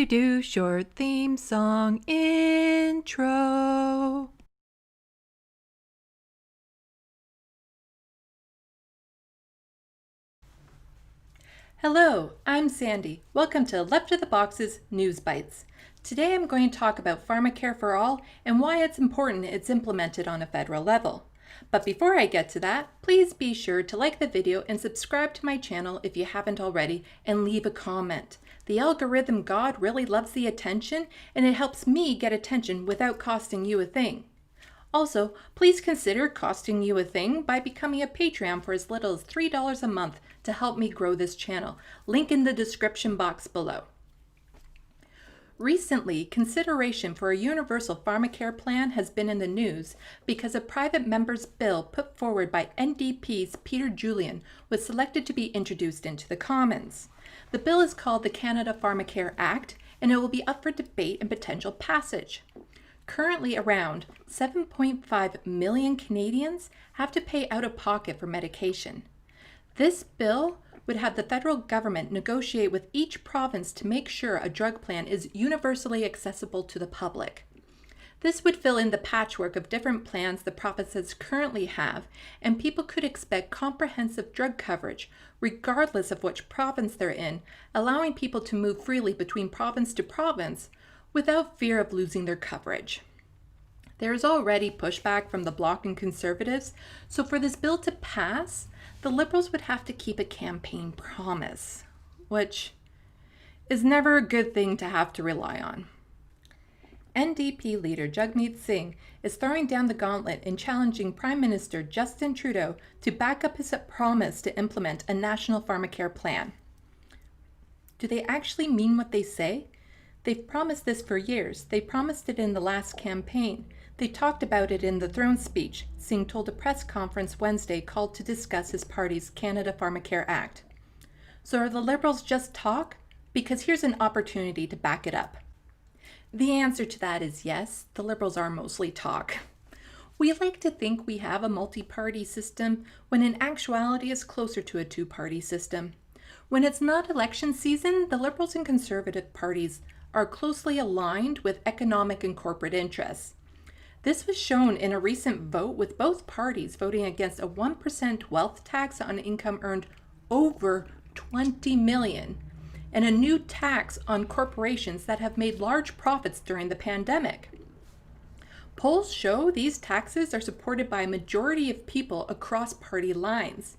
Short theme song intro. Hello, I'm Sandy. Welcome to Left of the Box's News Bites. Today I'm going to talk about Pharmacare for All and why it's important it's implemented on a federal level. But before I get to that, please be sure to like the video and subscribe to my channel if you haven't already, and leave a comment. The algorithm god really loves the attention, and it helps me get attention without costing you a thing. Also, please consider costing you a thing by becoming a Patreon for as little as $3 a month to help me grow this channel. Link in the description box below. Recently, consideration for a universal pharmacare plan has been in the news because a private member's bill put forward by NDP's Peter Julian was selected to be introduced into the Commons. The bill is called the Canada Pharmacare Act, and it will be up for debate and potential passage. Currently, around 7.5 million Canadians have to pay out of pocket for medication. This bill would have the federal government negotiate with each province to make sure a drug plan is universally accessible to the public. This would fill in the patchwork of different plans the provinces currently have, and people could expect comprehensive drug coverage, regardless of which province they're in, allowing people to move freely between province to province without fear of losing their coverage. There is already pushback from the Bloc and Conservatives, so for this bill to pass, the Liberals would have to keep a campaign promise, which is never a good thing to have to rely on. NDP leader Jagmeet Singh is throwing down the gauntlet in challenging Prime Minister Justin Trudeau to back up his promise to implement a national pharmacare plan. Do they actually mean what they say? They've promised this for years. They promised it in the last campaign. They talked about it in the throne speech, Singh told a press conference Wednesday called to discuss his party's Canada Pharmacare Act. So are the Liberals just talk? Because here's an opportunity to back it up. The answer to that is yes, the Liberals are mostly talk. We like to think we have a multi-party system when in actuality it's closer to a two-party system. When it's not election season, the Liberals and Conservative parties are closely aligned with economic and corporate interests. This was shown in a recent vote with both parties voting against a 1% wealth tax on income earned over $20 million and a new tax on corporations that have made large profits during the pandemic. Polls show these taxes are supported by a majority of people across party lines.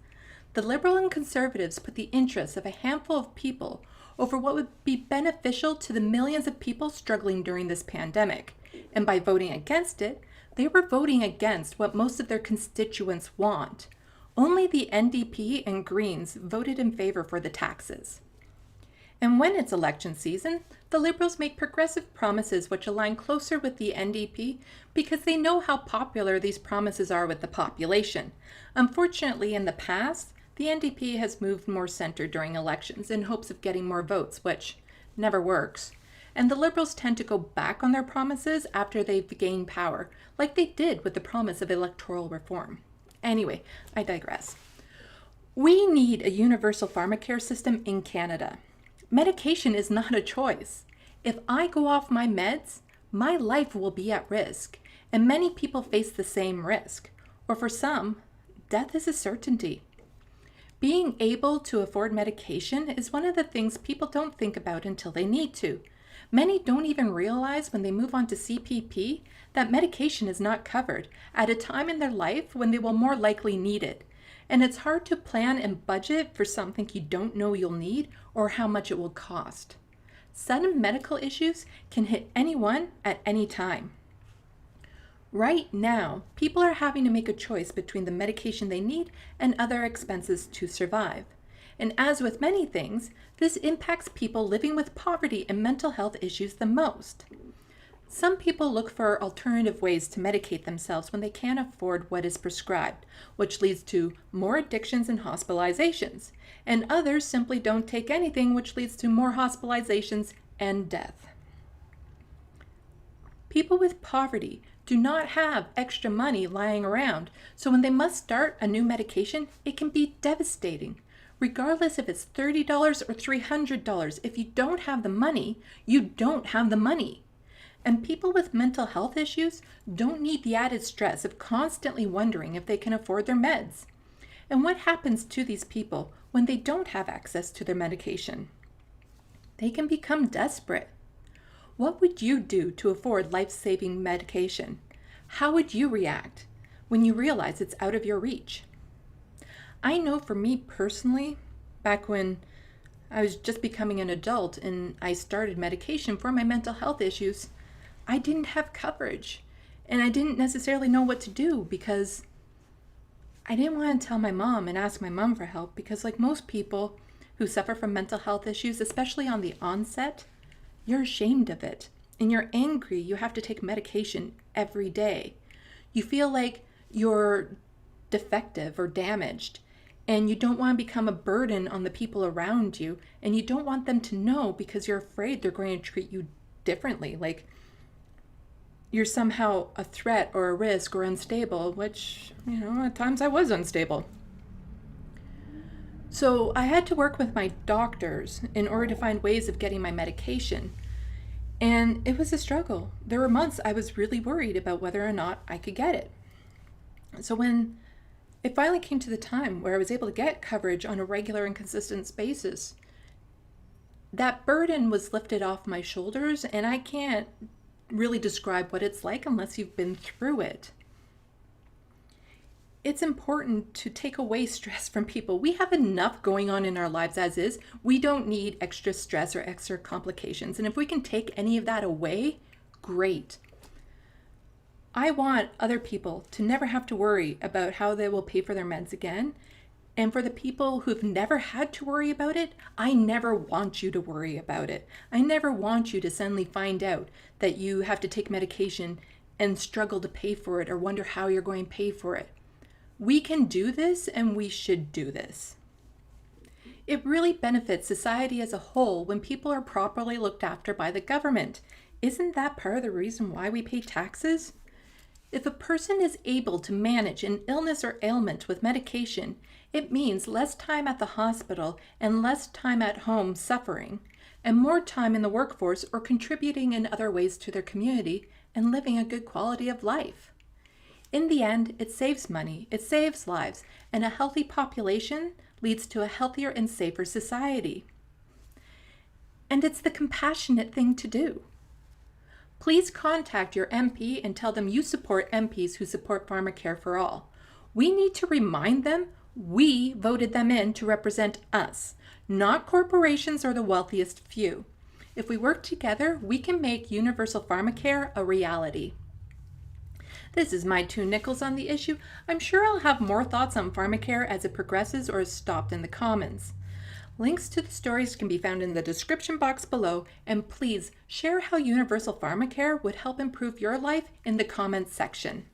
The Liberal and Conservatives put the interests of a handful of people over what would be beneficial to the millions of people struggling during this pandemic. And by voting against it, they were voting against what most of their constituents want. Only the NDP and Greens voted in favor for the taxes. And when it's election season, the Liberals make progressive promises which align closer with the NDP because they know how popular these promises are with the population. Unfortunately, in the past, the NDP has moved more center during elections in hopes of getting more votes, which never works. And the Liberals tend to go back on their promises after they've gained power, like they did with the promise of electoral reform. Anyway, I digress. We need a universal pharmacare system in Canada. Medication is not a choice. If I go off my meds, my life will be at risk, and many people face the same risk. Or for some, death is a certainty. Being able to afford medication is one of the things people don't think about until they need to. Many don't even realize when they move on to CPP that medication is not covered at a time in their life when they will more likely need it. And it's hard to plan and budget for something you don't know you'll need or how much it will cost. Sudden medical issues can hit anyone at any time. Right now, people are having to make a choice between the medication they need and other expenses to survive. And as with many things, this impacts people living with poverty and mental health issues the most. Some people look for alternative ways to medicate themselves when they can't afford what is prescribed, which leads to more addictions and hospitalizations. And others simply don't take anything, which leads to more hospitalizations and death. People with poverty do not have extra money lying around, so when they must start a new medication, it can be devastating. Regardless if it's $30 or $300, if you don't have the money, you don't have the money. And people with mental health issues don't need the added stress of constantly wondering if they can afford their meds. And what happens to these people when they don't have access to their medication? They can become desperate. What would you do to afford life-saving medication? How would you react when you realize it's out of your reach? I know for me personally, back when I was just becoming an adult and I started medication for my mental health issues, I didn't have coverage and I didn't necessarily know what to do because I didn't want to tell my mom and ask my mom for help because, like most people who suffer from mental health issues, especially on the onset, you're ashamed of it and you're angry you have to take medication every day. You feel like you're defective or damaged and you don't want to become a burden on the people around you and you don't want them to know because you're afraid they're going to treat you differently, like you're somehow a threat or a risk or unstable, which, at times I was unstable. So I had to work with my doctors in order to find ways of getting my medication. And it was a struggle. There were months I was really worried about whether or not I could get it. So when it finally came to the time where I was able to get coverage on a regular and consistent basis, that burden was lifted off my shoulders, and I can't really describe what it's like unless you've been through it. It's important to take away stress from people. We have enough going on in our lives as is. We don't need extra stress or extra complications. And if we can take any of that away, great. I want other people to never have to worry about how they will pay for their meds again. And for the people who've never had to worry about it, I never want you to worry about it. I never want you to suddenly find out that you have to take medication and struggle to pay for it or wonder how you're going to pay for it. We can do this and we should do this. It really benefits society as a whole when people are properly looked after by the government. Isn't that part of the reason why we pay taxes? If a person is able to manage an illness or ailment with medication, it means less time at the hospital and less time at home suffering, and more time in the workforce or contributing in other ways to their community and living a good quality of life. In the end, it saves money, it saves lives, and a healthy population leads to a healthier and safer society. And it's the compassionate thing to do. Please contact your MP and tell them you support MPs who support Pharmacare for All. We need to remind them we voted them in to represent us, not corporations or the wealthiest few. If we work together, we can make universal pharmacare a reality. This is my 2 nickels on the issue. I'm sure I'll have more thoughts on Pharmacare as it progresses or is stopped in the comments. Links to the stories can be found in the description box below, and please share how universal pharmacare would help improve your life in the comments section.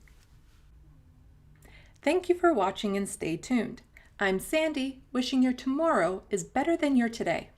Thank you for watching and stay tuned. I'm Sandy, wishing your tomorrow is better than your today.